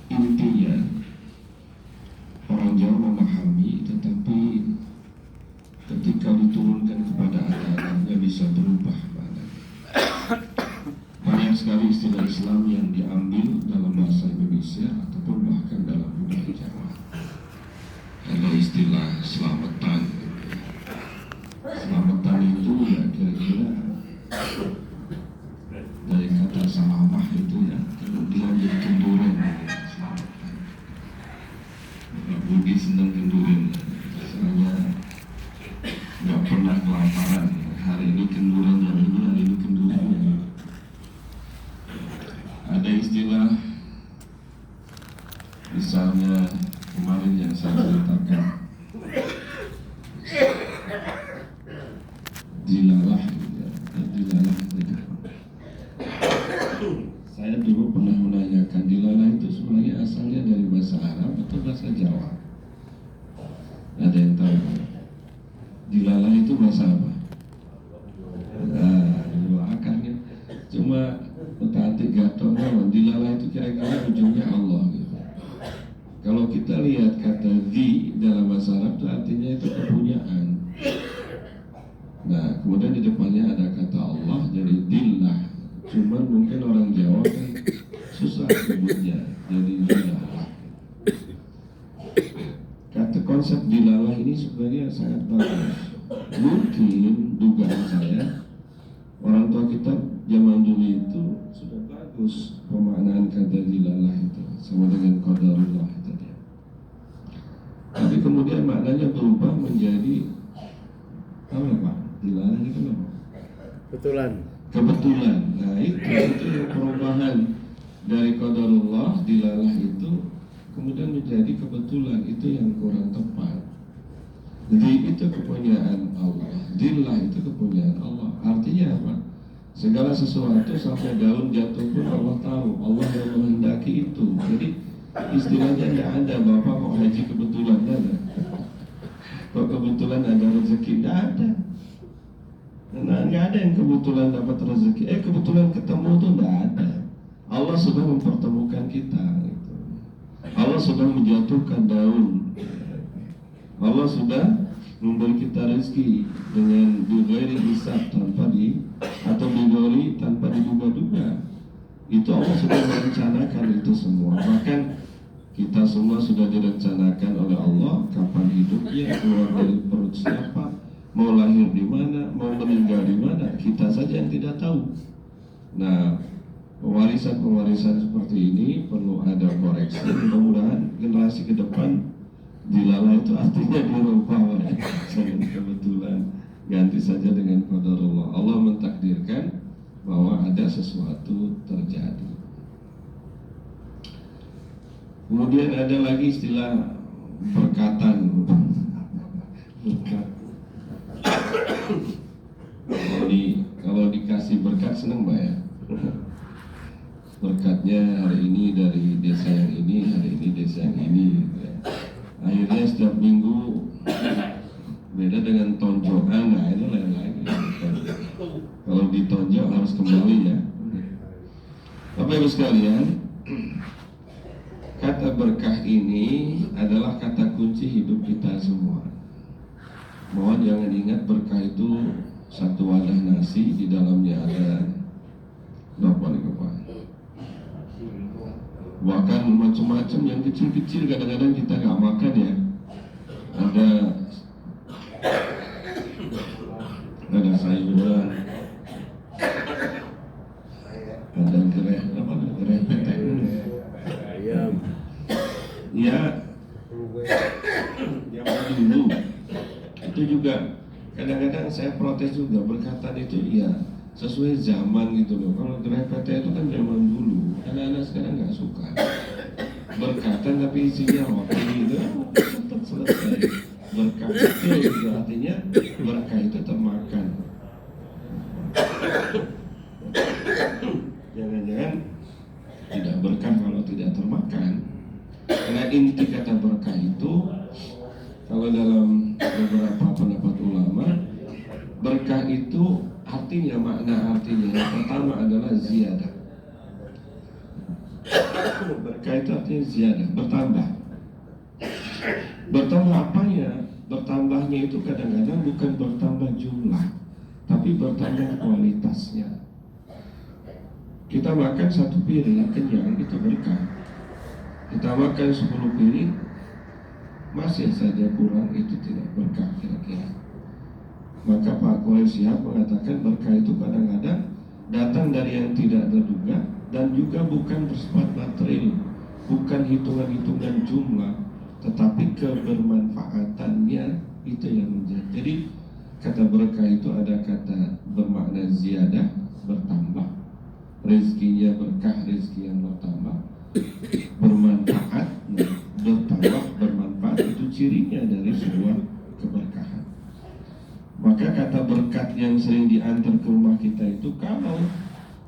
intinya orang Jawa memahami, tetapi ketika diturunkan kepada anak-anaknya bisa berubah maknanya. Banyak sekali istilah Islam yang diambil dalam bahasa Indonesia ataupun bahkan dalam budaya Jawa. Ada istilah selamatan. Selamatan itu ya kira-kira dari kata salamah itu ya, kemudian jadi kenduren. Selamatan. Pak Budi senang kenduren. Misalnya nggak pernah kelaparan. Hari ini kenduren yang ini, hari ini kenduren yang ini. Ada istilah misalnya kemarin yang saya ceritakan, dilalah ya, dilalah saja. Saya dulu pernah menanyakan dilalah itu sebenarnya asalnya dari bahasa Arab atau bahasa Jawa? Ada yang tahu? Dilalah itu bahasa apa? Nah, dua akarnya. Cuma otak-atik gatot dilalah itu kira-kira ujungnya Allah gitu. Kalau kita lihat kata di dalam bahasa Arab itu artinya itu kepunyaan. Nah, kemudian di depannya ada kata Allah jadi dillah. Cuman mungkin orang Jawa kan susah sebutnya, jadi dilalah. Kata konsep dilalah ini sebenarnya sangat bagus. Mungkin dugaan saya orang tua kita zaman dulu itu sudah bagus pemaknaan kata dilalah itu sama dengan qadarullah tadi. Tapi kemudian maknanya berubah menjadi apa Pak? Dilalah itu apa? Kebetulan. Nah itu yang perubahan dari qadarullah dilalah itu kemudian menjadi kebetulan, itu yang kurang tepat. Di itu kepunyaan Allah, dillah itu kepunyaan Allah. Artinya apa? Segala sesuatu sampai daun jatuh pun Allah tahu, Allah yang menghendaki itu. Jadi istilahnya tidak ada Bapak mau haji kebetulan, tidak ada. Kok kebetulan ada rezeki, tidak ada. Nah, nggak ada yang kebetulan dapat rezeki. Kebetulan ketemu itu tidak ada. Allah sudah mempertemukan kita. Gitu. Allah sudah menjatuhkan daun. Allah sudah memberi kita rezeki dengan bighairi hisab atau bighairi tanpa diduga-duga. Itu Allah sudah merencanakan itu semua. Bahkan kita semua sudah direncanakan oleh Allah kapan hidupnya, keluar dari perut siapa, mau lahir di mana, mau meninggal di mana, kita saja yang tidak tahu. Nah, pewarisan seperti ini perlu ada koreksi. Mudah-mudahan generasi ke depan dilalah itu artinya dirubah oleh kebetulan, ganti saja dengan qadarullah. Allah mentakdirkan bahwa ada sesuatu terjadi. Kemudian ada lagi istilah berkatan. Berkat. Kalau dikasih berkat senang Mbak ya. Berkatnya hari ini dari desa yang ini, hari ini desa yang ini gitu ya. Akhirnya setiap minggu beda dengan tonjokan, nah itu lain lagi. Kalau ditonjok harus kembali ya. Bapak Ibu sekalian, kata berkah ini adalah kata kunci hidup kita semua. Mohon jangan ingat berkah itu satu wadah nasi, di dalamnya ada bahkan macam-macam yang kecil-kecil kadang-kadang kita nggak makan ya. Ada sayuran, ada gerai petek, ayam. Ya, yang dulu itu juga kadang-kadang saya protes juga, berkatan itu ya sesuai zaman gitu loh. Kalau gerai petek itu kan zaman dulu, anak-anak sekarang nggak suka berkatan tapi isinya roti gitu, tetap selesai. Berkah itu artinya berkah itu termakan. Jangan-jangan tidak berkah kalau tidak termakan. Karena inti kata berkah itu, kalau dalam beberapa pendapat ulama, berkah itu artinya, makna artinya yang pertama adalah ziyadah. Berkah itu artinya ziyadah, bertambah. Bertambah apanya? Bertambahnya itu kadang-kadang bukan bertambah jumlah, tapi bertambah kualitasnya. Kita makan satu piring kenyang itu berkah. Kita makan 10 piring masih saja kurang, itu tidak berkah kira-kira. Maka Pak Kuai Syihab mengatakan berkah itu kadang-kadang datang dari yang tidak terduga dan juga bukan bersifat material, bukan hitungan-hitungan jumlah, tetapi kebermanfaatannya itu yang menjadi. Jadi kata berkah itu ada kata bermakna ziyadah, bertambah, rezekinya berkah, rezeki yang bertambah, bermanfaat, bertambah, bermanfaat, itu cirinya dari sebuah keberkahan. Maka kata berkat yang sering diantar ke rumah kita itu, kalau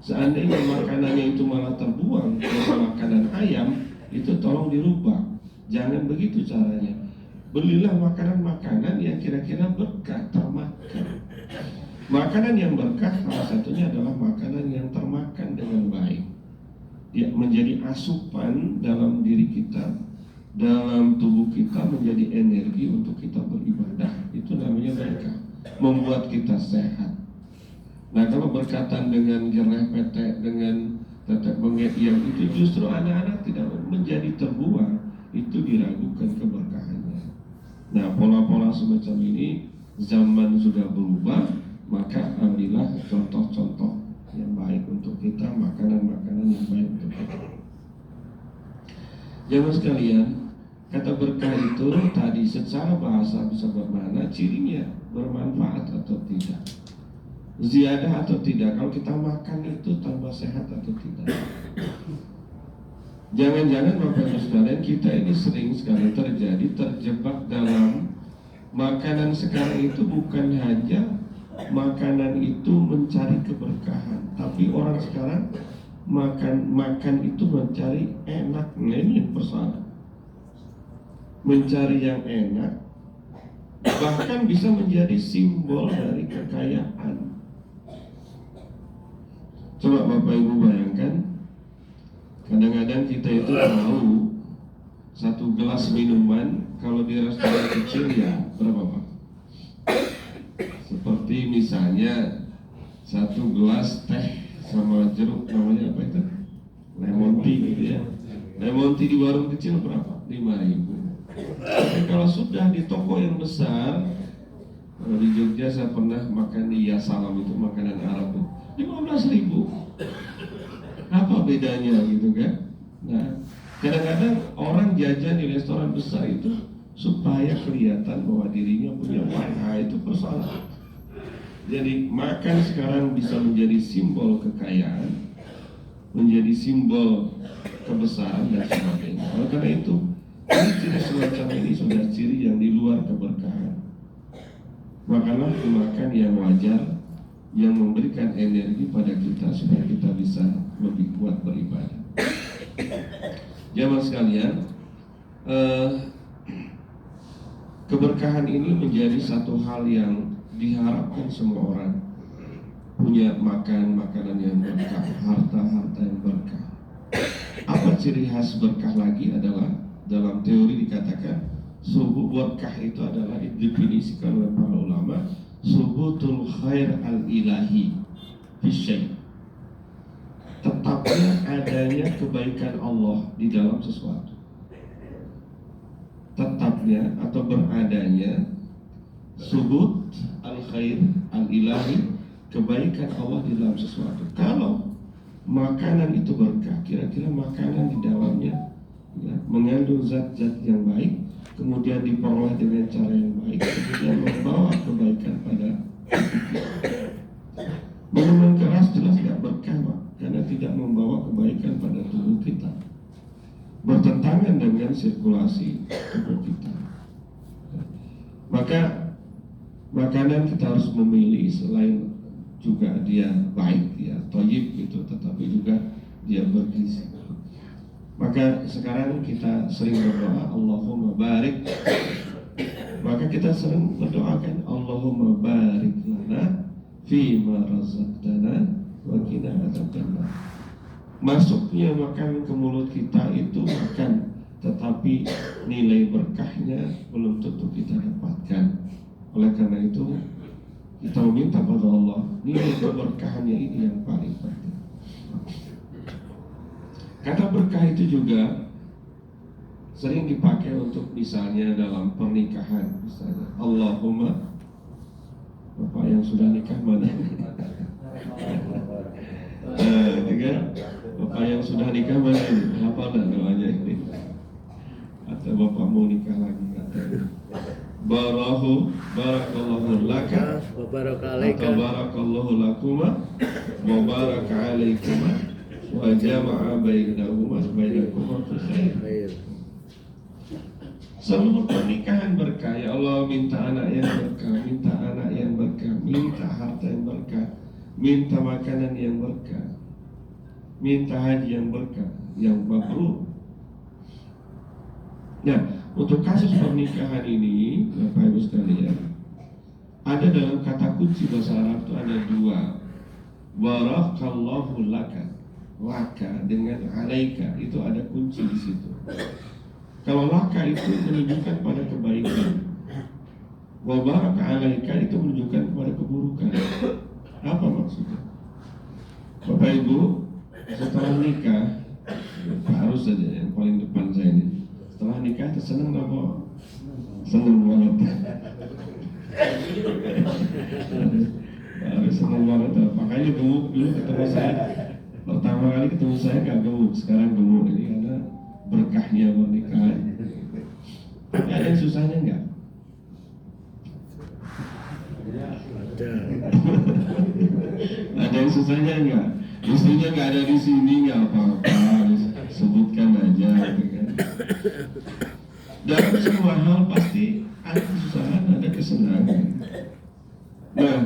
seandainya makanannya itu malah terbuang ke makanan ayam, itu tolong dirubah. Jangan begitu caranya. Belilah makanan-makanan yang kira-kira berkah, termakan. Makanan yang berkah salah satunya adalah makanan yang termakan dengan baik. Dia menjadi asupan dalam diri kita, dalam tubuh kita, menjadi energi untuk kita beribadah. Itu namanya berkah, membuat kita sehat. Nah, kalau berkaitan dengan gerepete, dengan tetek bengek yang itu justru anak-anak tidak menjadi terbuang, itu diragukan keberkahannya. Nah, pola-pola semacam ini zaman sudah berubah, maka ambillah contoh-contoh yang baik untuk kita, makanan-makanan yang baik untuk kita. Jemaah sekalian, kata berkah itu tadi secara bahasa bisa bermakna cirinya bermanfaat atau tidak, ziyadah atau tidak. Kalau kita makan itu tambah sehat atau tidak. Jangan-jangan Bapak Ibu sekalian, kita ini sering sekali terjebak dalam makanan sekarang itu. Bukan hanya makanan itu mencari keberkahan, tapi orang sekarang makan itu mencari enak. Nah, ini yang persoalan, mencari yang enak, bahkan bisa menjadi simbol dari kekayaan. Coba Bapak Ibu bayangkan, kadang-kadang kita itu tahu satu gelas minuman kalau di restoran kecil ya berapa Pak? Seperti misalnya satu gelas teh sama jeruk, namanya apa itu? Lemon tea gitu ya. Lemon tea di warung kecil berapa? 5.000. Tapi kalau sudah di toko yang besar, kalau di Jogja saya pernah makan di Yasalam, itu makanan Arab, 15.000. Apa bedanya gitu kan? Nah, kadang-kadang orang jajan di restoran besar itu supaya kelihatan bahwa dirinya punya uang. Nah, itu persoalan. Jadi makan sekarang bisa menjadi simbol kekayaan, menjadi simbol kebesaran dan sebagainya. Oleh karena itu, ciri semacam ini sudah ciri yang di luar keberkahan. Makanlah makan yang wajar, yang memberikan energi pada kita supaya kita bisa lebih kuat beribadah. Jamaah sekalian, keberkahan ini menjadi satu hal yang diharapkan semua orang punya, makanan yang berkah, harta yang berkah. Apa ciri khas berkah lagi adalah dalam teori dikatakan subuh berkah itu adalah didefinisikan oleh para ulama subutul khair al-ilahi fisyai, tetapnya adanya kebaikan Allah di dalam sesuatu. Tetapnya atau beradanya subut al-khair al-ilahi, kebaikan Allah di dalam sesuatu. Kalau makanan itu berkah, kira-kira makanan di dalamnya ya, mengandung zat-zat yang baik, kemudian diperoleh dengan cara yang baik, kemudian membawa kebaikan pada kita. Minuman keras jelas tidak berkah Pak, karena tidak membawa kebaikan pada tubuh kita, bertentangan dengan sirkulasi tubuh kita. Maka makanan kita harus memilih, selain juga dia baik, ya thayyib gitu, tetapi juga dia bergizi. Maka sekarang kita sering berdoa Allahumma barik. Maka kita sering berdoakan Allahumma barik lana fima razaqtana wa qina adzabannar. masuknya makan ke mulut kita itu makan, tetapi nilai berkahnya belum tentu kita dapatkan. Oleh karena itu kita meminta pada Allah nilai keberkahannya ini yang paling penting. Kata berkah itu juga sering dipakai untuk misalnya dalam pernikahan, misalnya Allahumma, bapak yang sudah nikah mana? Kan? Bapak yang sudah nikah mana ini? Apa doanya ini? Atau bapak mau nikah lagi? Barakallahu laka wa baraka alaika atau barakallahu lakuma wa baraka alaikuma wa jama'a bainakuma fi khair. Seluruh pernikahan berkah. Ya Allah, minta anak yang berkah, minta anak yang berkah, minta harta yang berkah, minta makanan yang berkah, minta haji yang berkah, yang mabrur. Nah, untuk kasus pernikahan ini, Bapak Ibu sekalian, ada dalam kata kunci bahasa Arab itu ada dua. Barakallahu laka, laka dengan alaika, itu ada kunci di situ. Kalau laka itu menunjukkan pada kebaikan, wa baraka alaika itu menunjukkan kepada keburukan. Apa maksudnya? Bapak Ibu, setelah nikah, harus saja yang paling depan saya ini. Setelah nikah seneng apa? Seneng banget. Harus seneng banget. Makanya gemuk dulu ketemu saya. Pertama kali ketemu saya gak gemuk, sekarang gemuk ini karena berkahnya pernikahan. Ada yang susahnya enggak? Ada yang susahnya enggak? Istrinya enggak ada di sini, enggak apa-apa, sebutkan aja, gitu kan. Dalam semua hal pasti ada kesusahan, ada kesenangan. Nah,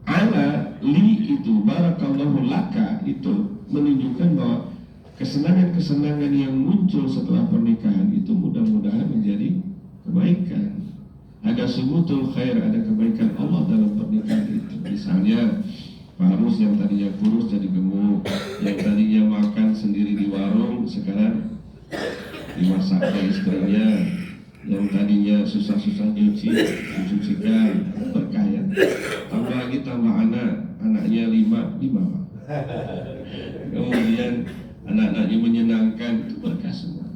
ala li itu barakallahu laka itu menunjukkan bahwa kesenangan-kesenangan yang muncul setelah pernikahan itu mudah-mudahan menjadi kebaikan. Ada subutul khair, ada kebaikan Allah dalam pernikahan itu. Misalnya Farus yang tadinya kurus jadi gemuk, yang tadinya makan sendiri di warung sekarang dimasaknya istrinya, yang tadinya susah-susah nyuci dicucikan, berkah ya. Tambah lagi tambah anaknya 5 kemudian anak-anaknya menyenangkan, itu berkah semua.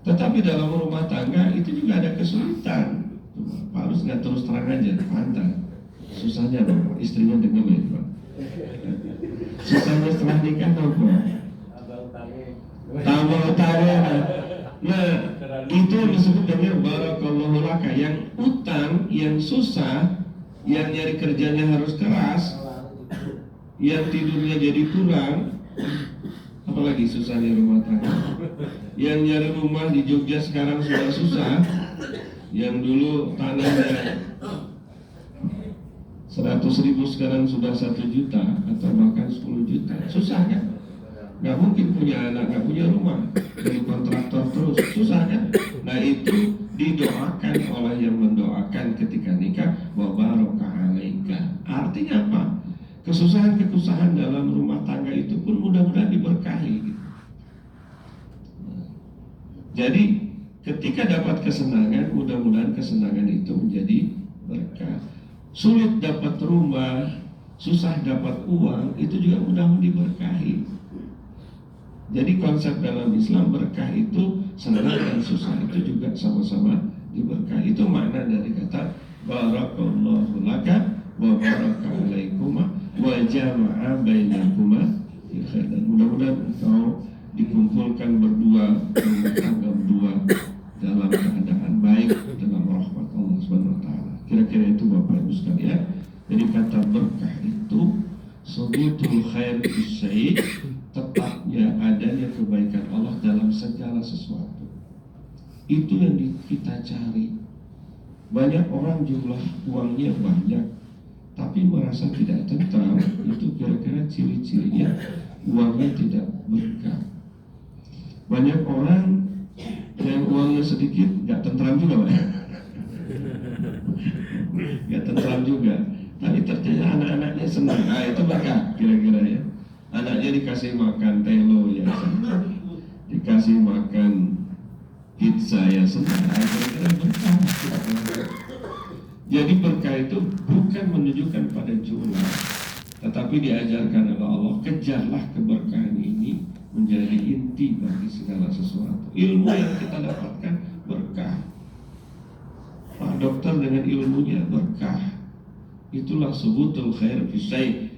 Tetapi dalam rumah tangga itu juga ada kesulitan. Pak harus nggak terus terang aja, pantai. Susahnya apa? Istrinya dengerin Pak. Susahnya setelah nikah apa? Tambah utangnya. Nah, itu disebut dengan barakallahu laka. Yang utang, yang susah, yang nyari kerjanya harus keras, yang tidurnya jadi kurang. Apalagi susahnya rumah tangga. Yang nyari rumah di Jogja sekarang sudah susah. Yang dulu tanahnya 100.000 sekarang sudah 1 juta atau bahkan 10 juta. Susah kan? Gak mungkin punya anak, gak punya rumah, jadi kontraktor terus, susah kan? Nah itu didoakan oleh yang mendoakan ketika nikah, wa baraka alaika. Artinya apa? Kesusahan-kesusahan dalam rumah tangga itu pun mudah-mudahan diberkahi gitu. Jadi ketika dapat kesenangan, mudah-mudahan kesenangan itu menjadi berkah. Sulit dapat rumah, susah dapat uang, itu juga mudah-mudahan diberkahi. Jadi konsep dalam Islam berkah itu senang dan susah itu juga sama-sama diberkahi. Itu makna dari kata barakallahu laka wa baraka alaikuma wa jama'a bainakuma fi khair. Dan mudah-mudahan engkau dikumpulkan berdua, rumah tangga berdua dalam keadaan baik dalam rahmat Allah Subhanahu wa taala. Kira-kira itu Bapak Ibu sekalian. Jadi kata berkah itu subutul khair bisyai, tetapnya adanya kebaikan Allah dalam segala sesuatu. Itu yang kita cari. Banyak orang jumlah uangnya banyak, tapi merasa tidak tentram. Itu kira-kira ciri-cirinya uangnya tidak berkah. Banyak orang yang uangnya sedikit gak tentram juga, Pak. Gak tentram juga. Tapi ternyata anak-anaknya senang. Nah itu berkah kira-kira ya. Anaknya dikasih makan telo ya senang, dikasih makan pizza ya senang. Akhirnya berkah. Jadi berkah itu bukan menunjukkan pada jumlah, tetapi diajarkan oleh Allah, kejarlah keberkahan ini menjadi inti bagi segala sesuatu. Ilmu yang kita dapatkan berkah. Pak dokter dengan ilmunya berkah. Itulah sebutul khair fisai.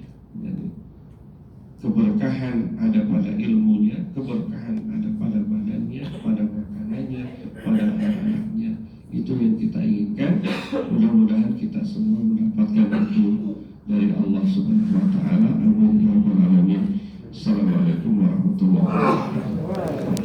Keberkahan ada pada ilmunya, keberkahan ada pada badannya, pada makanannya, pada anak-anaknya. Itu yang kita inginkan. Mudah-mudahan kita semua mendapatkan itu dari Allah Subhanahu wa taala. Amin ya rabbal alamin. Assalamualaikum warahmatullahi wabarakatuh.